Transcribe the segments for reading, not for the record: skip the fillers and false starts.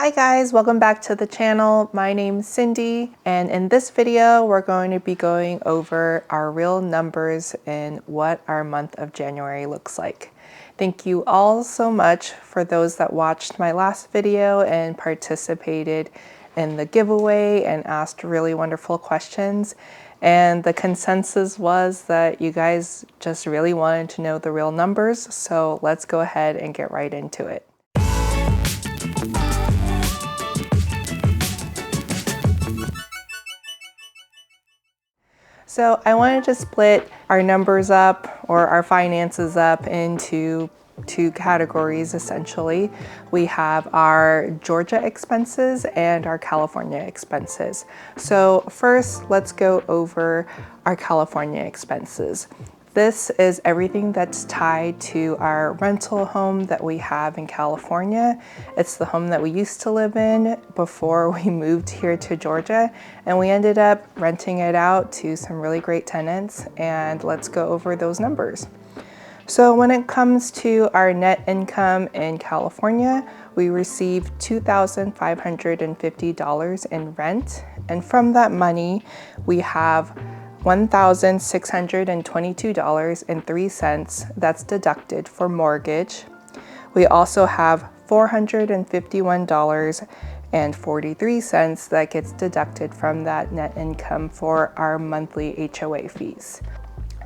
Hi guys, welcome back to the channel. My name's Cindy, and in this video we're going to be going over our real numbers and what our month of January looks like. Thank you all so much for those that watched my last video and participated in the giveaway and asked really wonderful questions. And the consensus was that you guys just really wanted to know the real numbers, so let's go ahead and get right into it. So I wanted to split our numbers up, or our finances up, into two categories essentially. We have our Georgia expenses and our California expenses. So first, let's go over our California expenses. This is everything that's tied to our rental home that we have in California. It's the home that we used to live in before we moved here to Georgia, and we ended up renting it out to some really great tenants, and let's go over those numbers. So when it comes to our net income in California, we received $2,550 in rent, and from that money, we have $1,622.03 that's deducted for mortgage. We also have $451.43 that gets deducted from that net income for our monthly HOA fees.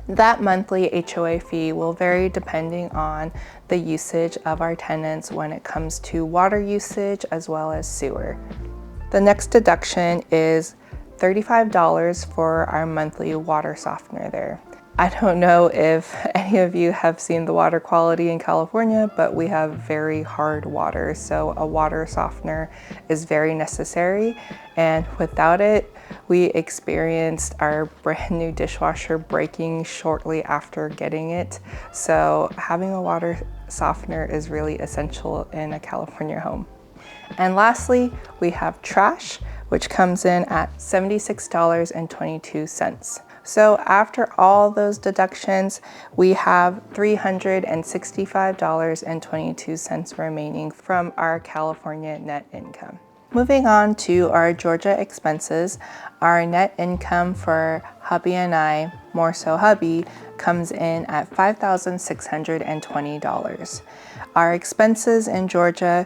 That monthly HOA fee will vary depending on the usage of our tenants when it comes to water usage as well as sewer. The next deduction is $35 for our monthly water softener there. I don't know if any of you have seen the water quality in California, but we have very hard water, so a water softener is very necessary, and without it, we experienced our brand new dishwasher breaking shortly after getting it. So having a water softener is really essential in a California home. And lastly, we have trash, which comes in at $76.22. So after all those deductions, we have $365.22 remaining from our California net income. Moving on to our Georgia expenses, our net income for hubby and I, more so hubby, comes in at $5,620. Our expenses in Georgia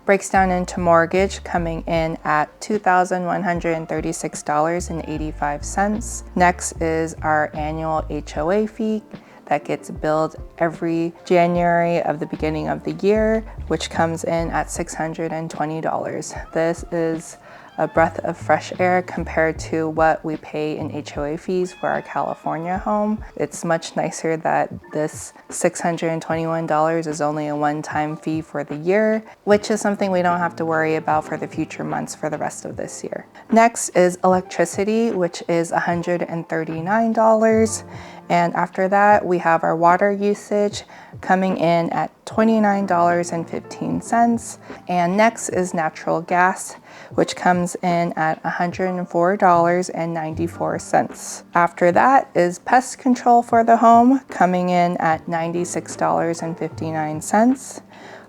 breaks down into mortgage, coming in at $2,136.85. Next is our annual HOA fee that gets billed every January of the beginning of the year, which comes in at $620. This is a breath of fresh air compared to what we pay in HOA fees for our California home. It's much nicer that this $621 is only a one-time fee for the year, which is something we don't have to worry about for the future months for the rest of this year. Next is electricity, which is $139. And after that, we have our water usage coming in at $29.15. And next is natural gas, which comes in at $104.94. After that is pest control for the home, coming in at $96.59.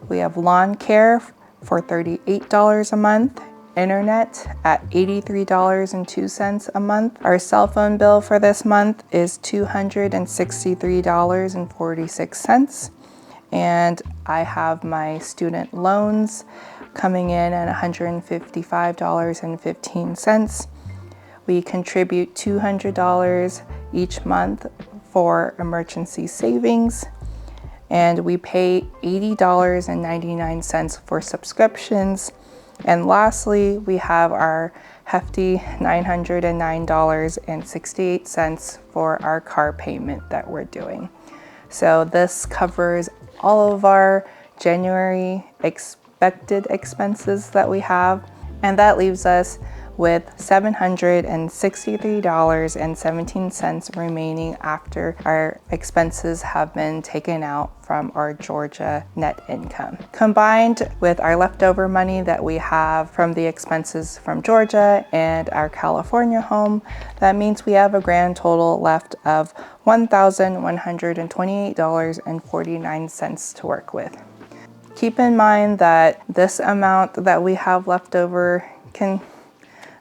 We have lawn care for $38 a month. Internet at $83.02 a month. Our cell phone bill for this month is $263.46. And I have my student loans coming in at $155.15. We contribute $200 each month for emergency savings, and we pay $80.99 for subscriptions. And lastly, we have our hefty $909.68 for our car payment that we're doing. So this covers all of our January expected expenses that we have, and that leaves us with $763.17 remaining after our expenses have been taken out from our Georgia net income. Combined with our leftover money that we have from the expenses from Georgia and our California home, that means we have a grand total left of $1,128.49 to work with. keep in mind that this amount that we have left over can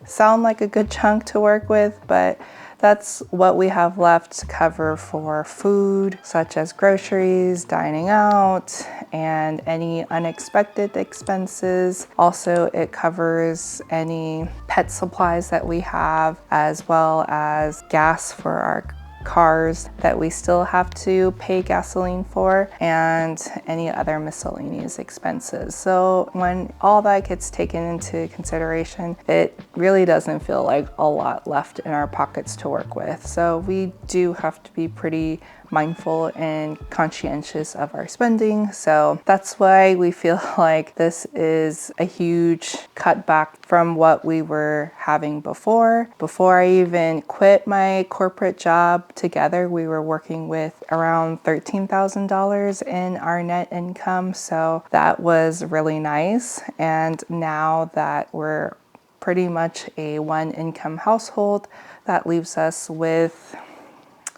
sound like a good chunk to work with, but that's what we have left to cover for food, such as groceries, dining out, and any unexpected expenses. Also, it covers any pet supplies that we have, as well as gas for our cars that we still have to pay gasoline for, and any other miscellaneous expenses. So when all that gets taken into consideration, it really doesn't feel like a lot left in our pockets to work with. So we do have to be pretty mindful and conscientious of our spending. So that's why we feel like this is a huge cutback from what we were having before. Before I even quit my corporate job together, we were working with around $13,000 in our net income. So that was really nice. And now that we're pretty much a one income household, that leaves us with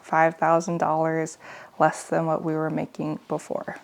$5,000 less than what we were making before.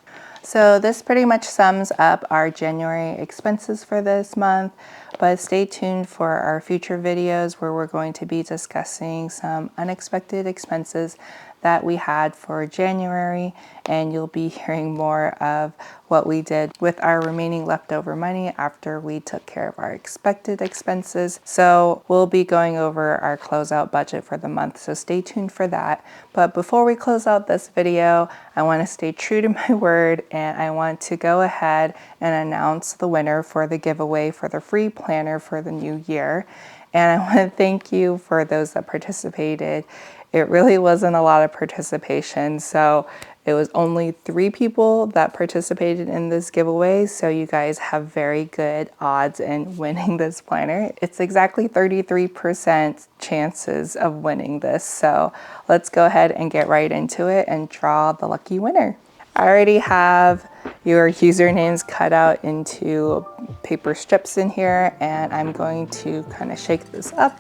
So this pretty much sums up our January expenses for this month, but stay tuned for our future videos where we're going to be discussing some unexpected expenses that we had for January, and you'll be hearing more of what we did with our remaining leftover money after we took care of our expected expenses. So we'll be going over our closeout budget for the month, so stay tuned for that. But before we close out this video, I want to stay true to my word, and I want to go ahead and announce the winner for the giveaway for the free planner for the new year. And I want to thank you for those that participated. It really wasn't a lot of participation, so it was only 3 people that participated in this giveaway, so you guys have very good odds in winning this planner. It's exactly 33% chances of winning this, so let's go ahead and get right into it and draw the lucky winner. I already have your usernames cut out into paper strips in here, and I'm going to kind of shake this up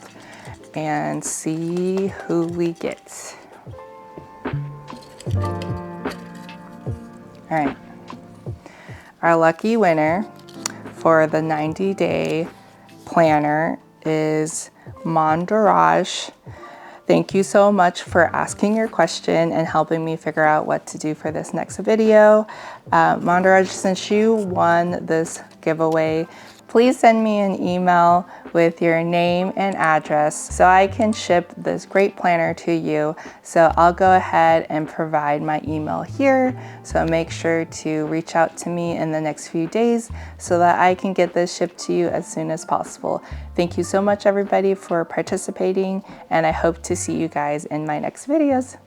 and see who we get. All right, our lucky winner for the 90-day planner is Mandaraj. Thank you so much for asking your question and helping me figure out what to do for this next video. Mandaraj, since you won this giveaway, please send me an email with your name and address so I can ship this great planner to you. So I'll go ahead and provide my email here. So make sure to reach out to me in the next few days so that I can get this shipped to you as soon as possible. Thank you so much, everybody, for participating, and I hope to see you guys in my next videos.